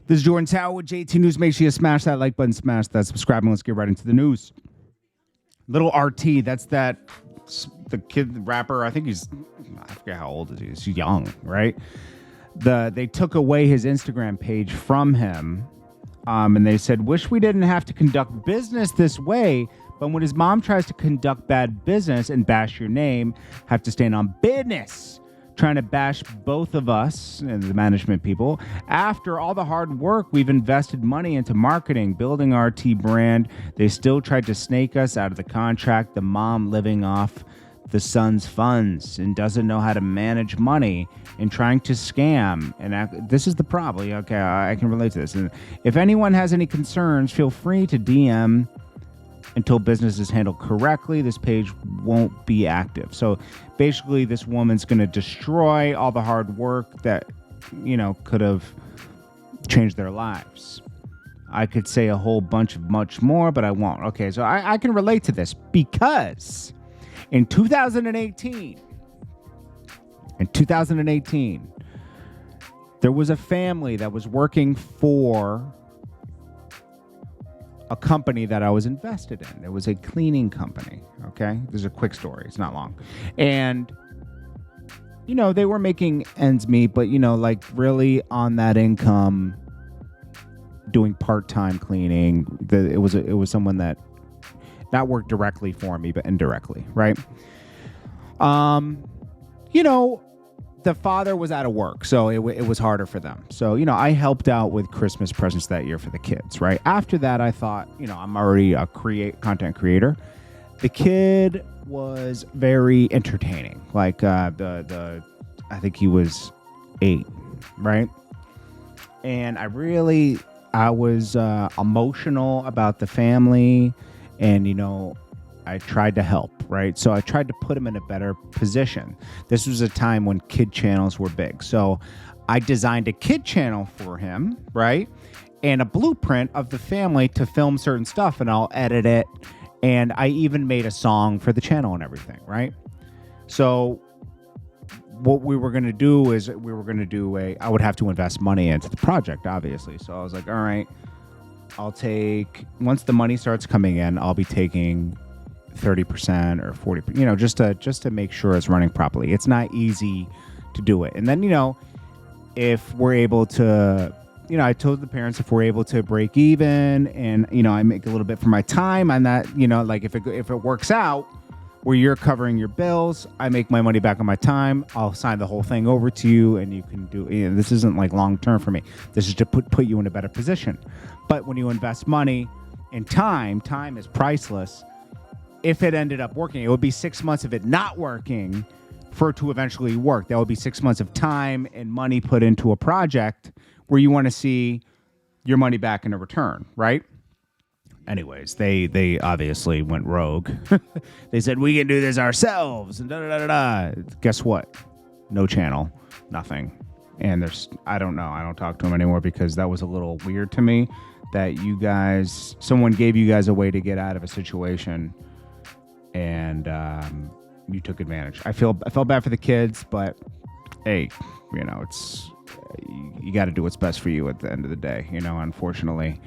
This is Jordan Tower with JT News. Make sure you smash that like button, smash that subscribe, and let's get right into the news. Lil RT, that's the kid, the rapper. I think I forget how old he is. He's young, right? They took away his Instagram page from him, and they said, wish we didn't have to conduct business this way, but when his mom tries to conduct bad business and bash your name, have to stand on business. Trying to bash both of us and the management people. After all the hard work, we've invested money into marketing, building our RT brand. They still tried to snake us out of the contract. The mom living off the son's funds and doesn't know how to manage money and trying to scam. And this is the problem. Okay, I can relate to this. And if anyone has any concerns, feel free to DM. Until business is handled correctly, this page won't be active. So basically, this woman's going to destroy all the hard work that, could have changed their lives. I could say a whole bunch of much more, but I won't. Okay, so I can relate to this because in 2018, there was a family that was working for a company that I was invested in. It was a cleaning company. Okay. This is a quick story. It's not long. And, they were making ends meet, but, really on that income, doing part-time cleaning. It was someone that not worked directly for me, but indirectly. Right. The father was out of work, so it was harder for them. So, I helped out with Christmas presents that year for the kids, right? After that, I thought, I'm already a content creator. The kid was very entertaining. Like, I think he was 8, right? And I was emotional about the family, and, I tried to help, right? So I tried to put him in a better position. This was a time when kid channels were big. So I designed a kid channel for him, right? And a blueprint of the family to film certain stuff, and I'll edit it. And I even made a song for the channel and everything, right? So what we were going to do is I would have to invest money into the project, obviously. So I was like, all right, once the money starts coming in, I'll be taking 30% or 40%, just to make sure it's running properly. It's not easy to do it. And then, if we're able to, I told the parents if we're able to break even and, I make a little bit for my time on that, like if it works out where you're covering your bills, I make my money back on my time. I'll sign the whole thing over to you and you can do, this isn't like long term for me. This is to put you in a better position. But when you invest money and time is priceless. If it ended up working, it would be 6 months of it not working for it to eventually work. That would be 6 months of time and money put into a project where you want to see your money back in a return, right? Anyways, they obviously went rogue. They said, we can do this ourselves. And Guess what? No channel, nothing. And I don't know. I don't talk to them anymore because that was a little weird to me that someone gave you guys a way to get out of a situation. And you took advantage. I felt bad for the kids, but hey, it's you got to do what's best for you at the end of the day. Unfortunately,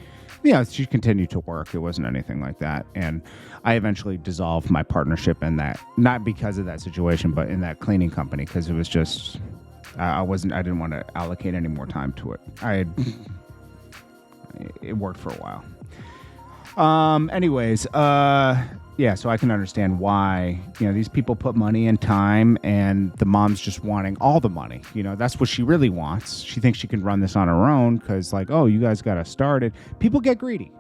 she continued to work. It wasn't anything like that, and I eventually dissolved my partnership in that, not because of that situation, but in that cleaning company because it was just I didn't want to allocate any more time to it. It worked for a while. Anyways. Yeah, so I can understand why, these people put money and time and the mom's just wanting all the money. That's what she really wants. She thinks she can run this on her own because you guys got to start it. People get greedy.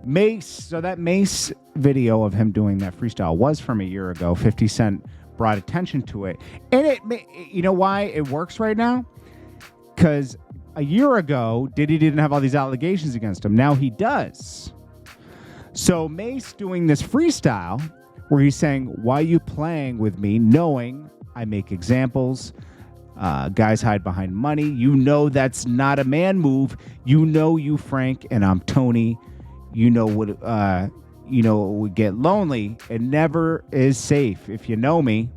Mace, so that Mace video of him doing that freestyle was from a year ago. 50 Cent brought attention to it. And you know why it works right now? Because a year ago, Diddy didn't have all these allegations against him. Now he does. So Mace doing this freestyle where he's saying, why you playing with me knowing I make examples, guys hide behind money. That's not a man move. You Frank and I'm Tony. What would get lonely. It never is safe. If you know me,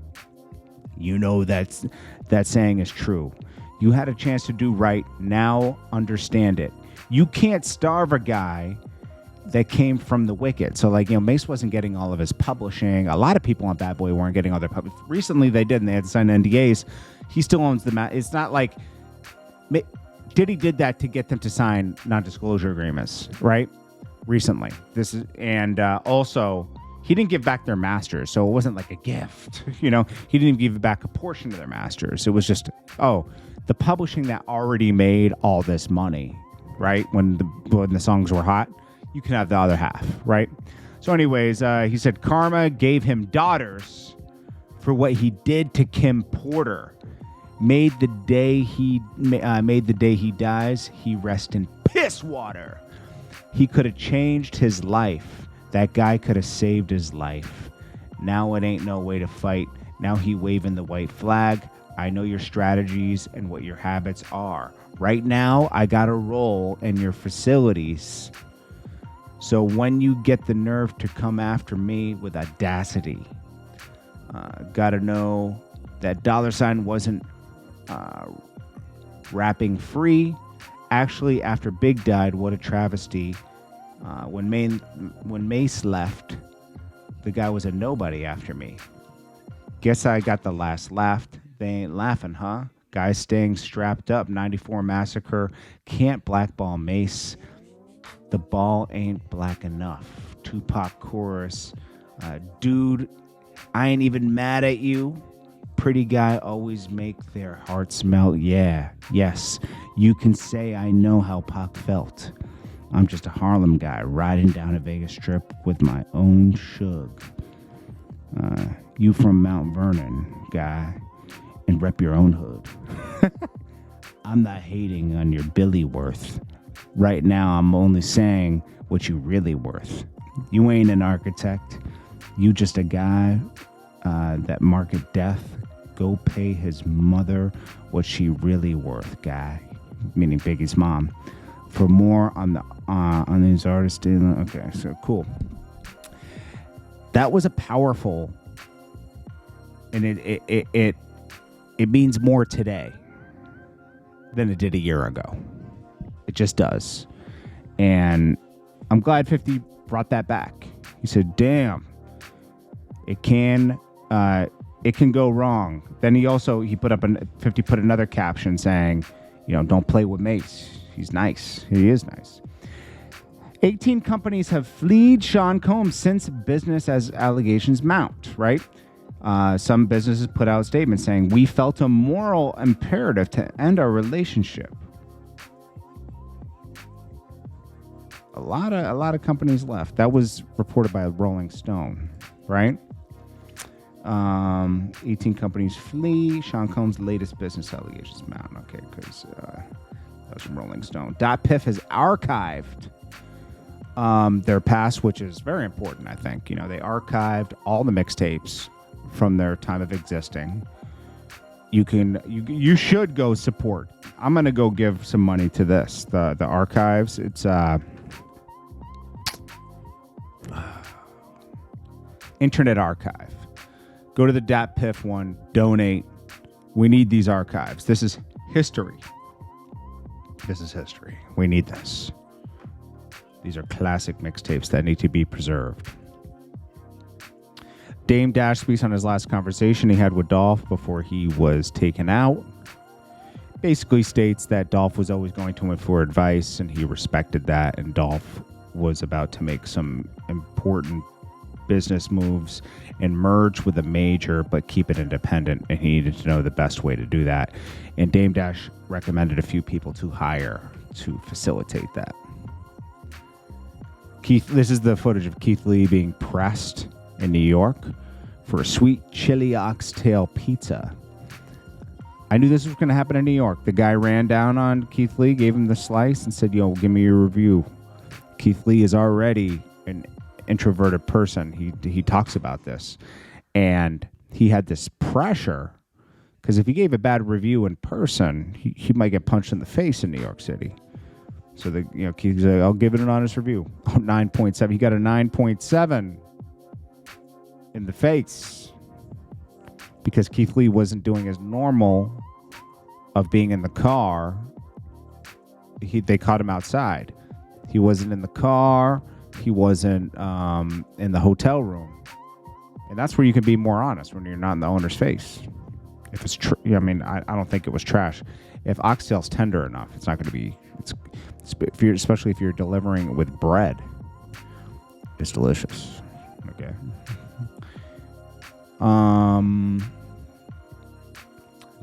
that saying is true. You had a chance to do right. Now understand it. You can't starve a guy that came from the wicked. So, like, Mace wasn't getting all of his publishing. A lot of people on Bad Boy weren't getting all their publishing. Recently, they did, and they had to sign NDAs. He still owns the It's not like Diddy did that to get them to sign non-disclosure agreements, right? Recently. Also, he didn't give back their masters, so it wasn't like a gift. He didn't even give back a portion of their masters. It was just, the publishing that already made all this money, right? When the songs were hot, you can have the other half, right? So anyways, he said karma gave him daughters for what he did to Kim Porter. Made the day he dies, he rest in piss water. He could have changed his life. That guy could have saved his life. Now it ain't no way to fight. Now he waving the white flag. I know your strategies and what your habits are. Right now, I got a role in your facilities. So when you get the nerve to come after me with audacity, gotta know that $ wasn't rapping free. Actually, after Big died, what a travesty. When Mace left, the guy was a nobody after me. Guess I got the last laugh. They ain't laughing, huh? Guys staying strapped up. 94 massacre. Can't blackball Mace. The ball ain't black enough. Tupac chorus. Dude, I ain't even mad at you. Pretty guy always make their hearts melt. Yeah, yes. You can say I know how Pac felt. I'm just a Harlem guy riding down a Vegas Strip with my own shug. You from Mount Vernon, guy, and rep your own hood. I'm not hating on your Billy worth. Right now, I'm only saying what you really worth. You ain't an architect. You just a guy that market death. Go pay his mother what she really worth, guy. Meaning Biggie's mom. For more on these artists. Okay, so cool. That was a powerful, and it means more today than it did a year ago. It just does. And I'm glad 50 brought that back. He said, damn, it can go wrong. Then he put up 50 put another caption saying, don't play with Mace. He's nice. He is nice. 18 companies have fled Sean Combs since business as allegations mount, right? Some businesses put out statements saying, we felt a moral imperative to end our relationship. A lot of companies left. That was reported by Rolling Stone, right? 18 companies flee. Sean Combs' latest business allegations mount. Okay, because that was from Rolling Stone. .piff has archived their past, which is very important, I think. They archived all the mixtapes from their time of existing. You should go support. I'm gonna go give some money to this. The archives. It's Internet Archive. Go to the .piff one. Donate. We need these archives. This is history. This is history. We need this. These are classic mixtapes that need to be preserved. Dame Dash speaks on his last conversation he had with Dolph before he was taken out. Basically states that Dolph was always going to him for advice, and he respected that, and Dolph was about to make some important business moves and merge with a major, but keep it independent, and he needed to know the best way to do that. And Dame Dash recommended a few people to hire to facilitate that. This is the footage of Keith Lee being pressed in New York for a sweet chili oxtail pizza. I knew this was going to happen in New York. The guy ran down on Keith Lee, gave him the slice, and said, "Yo, give me your review." Keith Lee is already an introverted person. He talks about this, and he had this pressure because if he gave a bad review in person, he might get punched in the face in New York City. So Keith's like, I'll give it an honest review. 9.7. He got a 9.7 in the face because Keith Lee wasn't doing his normal of being in the car, they caught him outside. He wasn't in the car. He wasn't in the hotel room. And that's where you can be more honest, when you're not in the owner's face. If it's I don't think it was trash. If oxtail's tender enough, it's not going to be. Especially if you're delivering it with bread, it's delicious. Okay.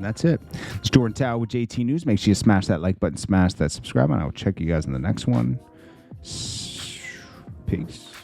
That's it. It's Jordan Tower with JT News. Make sure you smash that like button, smash that subscribe button. I'll check you guys in the next one. Peace.